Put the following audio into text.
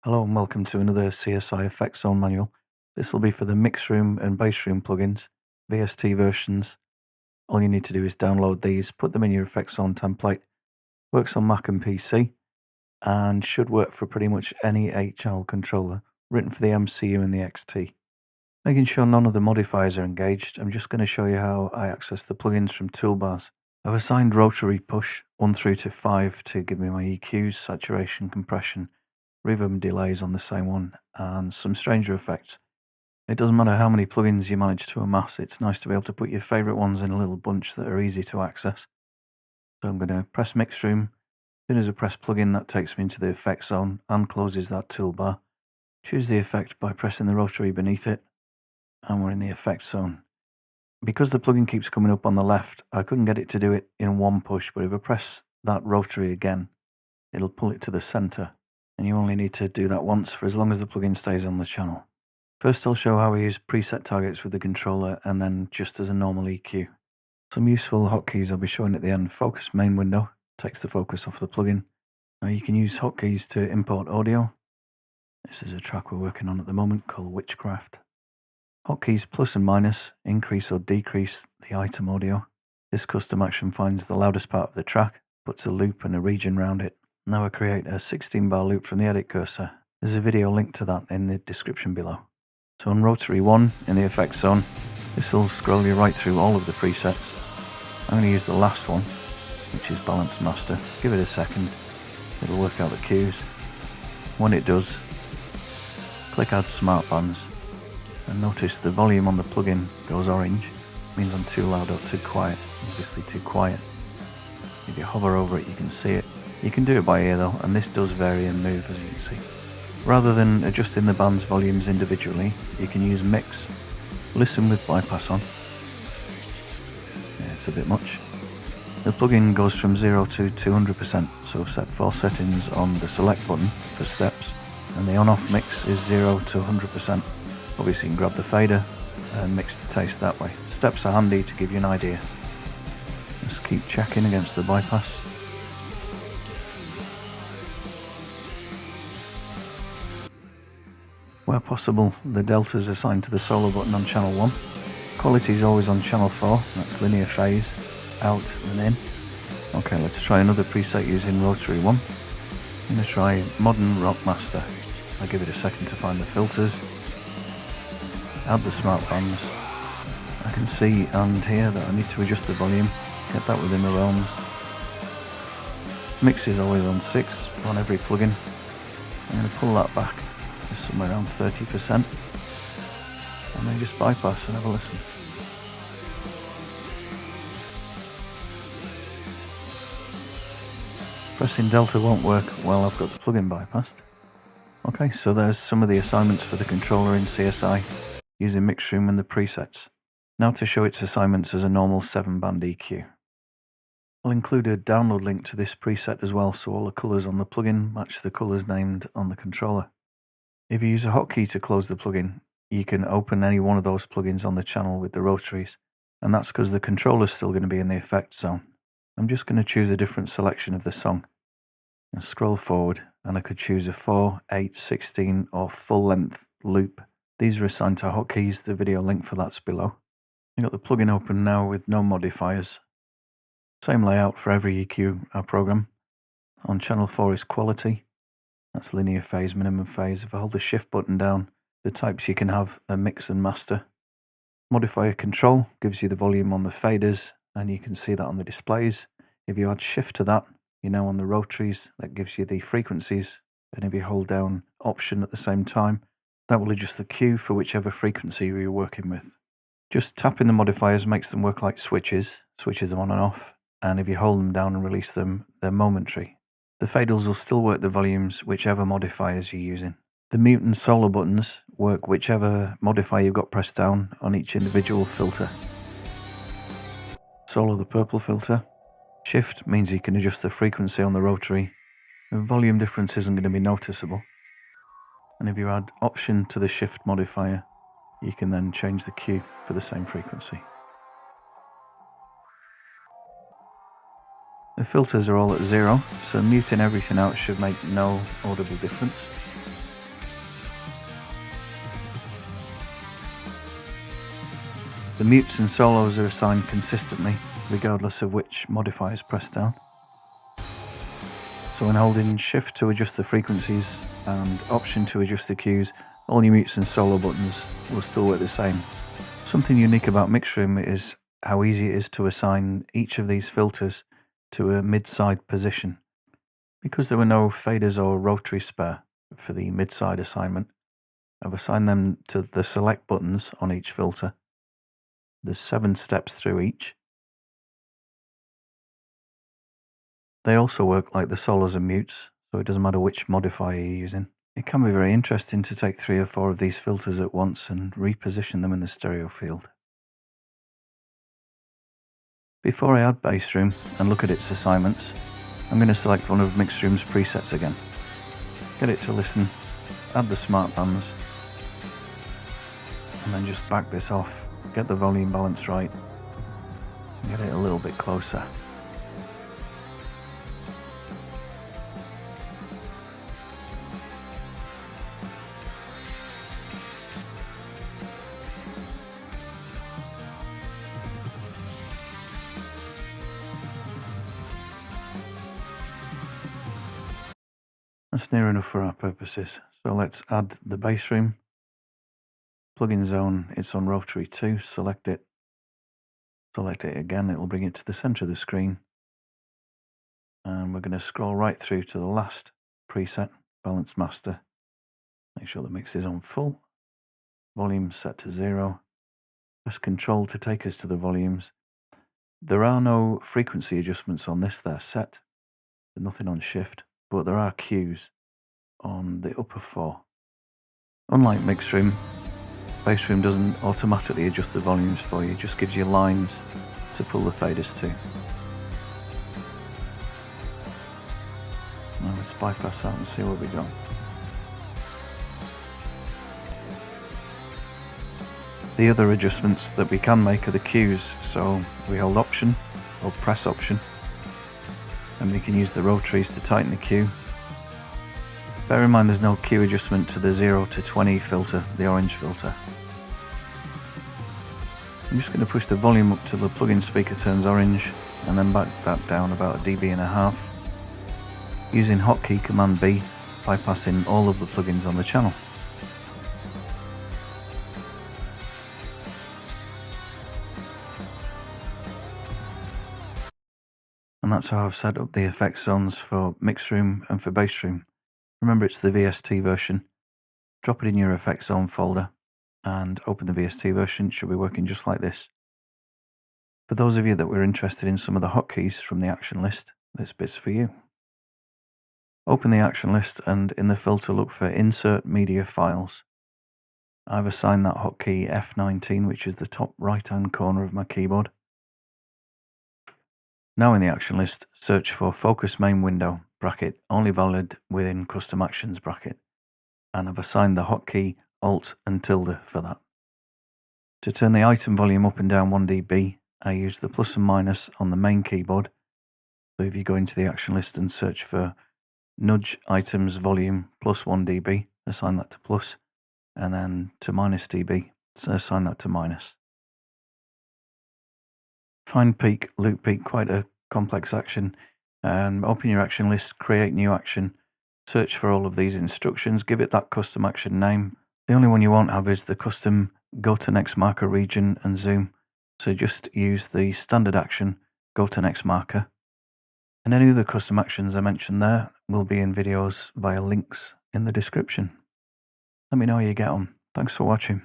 Hello and welcome to another CSI FXZONE manual. This will be for the MIXROOM and BASSROOM plugins, VST versions. All you need to do is download these, put them in your FXZONE template. Works on Mac and PC and should work for pretty much any HL controller, written for the MCU and the XT. Making sure none of the modifiers are engaged, I'm just going to show you how I access the plugins from Toolbars. I've assigned RotaryPush 1 through to 5 to give me my EQs, saturation, compression, reverb and delays on the same one, and some stranger effects. It doesn't matter how many plugins you manage to amass, it's nice to be able to put your favourite ones in a little bunch that are easy to access. So I'm going to press MIXROOM. As soon as I press plugin, that takes me into the effect zone and closes that toolbar. Choose the effect by pressing the rotary beneath it, and we're in the effect zone. Because the plugin keeps coming up on the left, I couldn't get it to do it in one push, but if I press that rotary again, it'll pull it to the centre. And you only need to do that once for as long as the plugin stays on the channel. First I'll show how I use preset targets with the controller and then just as a normal EQ. Some useful hotkeys I'll be showing at the end. Focus main window takes the focus off the plugin. Now you can use hotkeys to import audio. This is a track we're working on at the moment called Witchcraft. Hotkeys plus and minus increase or decrease the item audio. This custom action finds the loudest part of the track, puts a loop and a region around it. Now I create a 16-bar loop from the edit cursor. There's a video link to that in the description below. So on Rotary 1 in the effect zone, this will scroll you right through all of the presets. I'm going to use the last one, which is Balanced Master. Give it a second, it'll work out the cues. When it does, click Add Smart Bands, and notice the volume on the plugin goes orange. It means I'm too loud or too quiet, obviously too quiet. If you hover over it, you can see it. You can do it by ear though, and this does vary and move, as you can see. Rather than adjusting the band's volumes individually, you can use mix. Listen with bypass on. Yeah, it's a bit much. The plugin goes from 0 to 200%, so set 4 settings on the select button for steps, and the on-off mix is 0 to 100%. Obviously you can grab the fader and mix the taste that way. Steps are handy to give you an idea. Just keep checking against the bypass. Where possible, the delta is assigned to the solo button on channel 1. Quality is always on channel 4, that's linear phase, out and in. Okay, let's try another preset using Rotary 1. I'm going to try Modern Rock Master. I'll give it a second to find the filters. Add the smart bands. I can see and hear that I need to adjust the volume, get that within the realms. Mix is always on 6 on every plugin. I'm going to pull that back. Somewhere around 30%, and then just bypass and have a listen. Pressing delta won't work while I've got the plugin bypassed. Okay, so there's some of the assignments for the controller in CSI using MIXROOM and the presets. Now to show its assignments as a normal 7-band EQ. I'll include a download link to this preset as well, so all the colours on the plugin match the colours named on the controller. If you use a hotkey to close the plugin, you can open any one of those plugins on the channel with the rotaries, and that's because the controller is still going to be in the effect zone. I'm just going to choose a different selection of the song and scroll forward, and I could choose a 4, 8, 16 or full length loop. These are assigned to hotkeys, the video link for that's below. I've got the plugin open now with no modifiers. Same layout for every EQ I program. On channel 4 is quality. That's linear phase, minimum phase. If I hold the shift button down, the types you can have are mix and master. Modifier control gives you the volume on the faders, and you can see that on the displays. If you add shift to that, you're now on the rotaries. That gives you the frequencies, and if you hold down option at the same time, that will adjust the cue for whichever frequency you're working with. Just tapping the modifiers makes them work like switches them on and off, and if you hold them down and release them, they're momentary. The faders will still work the volumes whichever modifiers you're using. The mute and solo buttons work whichever modifier you've got pressed down on each individual filter. Solo the purple filter. Shift means you can adjust the frequency on the rotary. The volume difference isn't going to be noticeable. And if you add option to the shift modifier, you can then change the cue for the same frequency. The filters are all at 0, so muting everything out should make no audible difference. The mutes and solos are assigned consistently, regardless of which modifier is pressed down. So when holding Shift to adjust the frequencies and Option to adjust the cues, all your mutes and solo buttons will still work the same. Something unique about MIXROOM is how easy it is to assign each of these filters to a mid-side position. Because there were no faders or rotary spare for the mid-side assignment, I've assigned them to the select buttons on each filter. There's 7 steps through each. They also work like the solos and mutes, so it doesn't matter which modifier you're using. It can be very interesting to take 3 or 4 of these filters at once and reposition them in the stereo field. Before I add BassRoom and look at its assignments, I'm going to select one of MIXROOM's presets again. Get it to listen, add the smart bands, and then just back this off, get the volume balance right, and get it a little bit closer. That's near enough for our purposes, so let's add the BassRoom. Plugin zone, it's on Rotary 2, select it again, it'll bring it to the center of the screen. And we're going to scroll right through to the last preset, Balance Master. Make sure the mix is on full, volume set to 0. Press Control to take us to the volumes. There are no frequency adjustments on this, they're set. There's nothing on Shift, but there are cues on the upper 4. Unlike MIXROOM, BassRoom doesn't automatically adjust the volumes for you, it just gives you lines to pull the faders to. Now let's bypass that and see what we got. The other adjustments that we can make are the cues, so we hold Option or press Option and we can use the rotaries to tighten the cue. Bear in mind there's no cue adjustment to the 0 to 20 filter, the orange filter. I'm just going to push the volume up till the plugin speaker turns orange and then back that down about 1.5 dB. Using hotkey Command B, bypassing all of the plugins on the channel. And that's how I've set up the FXzones for MIXROOM and for BassRoom. Remember, it's the VST version. Drop it in your FXzone folder and open the VST version. It should be working just like this. For those of you that were interested in some of the hotkeys from the action list, this bit's for you. Open the action list and in the filter look for Insert Media Files. I've assigned that hotkey F19, which is the top right hand corner of my keyboard. Now in the action list, search for Focus Main Window, bracket, only valid within Custom Actions bracket. And I've assigned the hotkey Alt and tilde for that. To turn the item volume up and down 1 dB, I use the plus and minus on the main keyboard. So if you go into the action list and search for Nudge Items Volume plus 1 dB, assign that to plus, and then to minus dB, so assign that to minus. Find peak, loop peak, quite a complex action. Open your action list, create new action, search for all of these instructions, give it that custom action name. The only one you won't have is the custom go to next marker region and zoom. So just use the standard action, go to next marker. And any other custom actions I mentioned there will be in videos via links in the description. Let me know how you get on. Thanks for watching.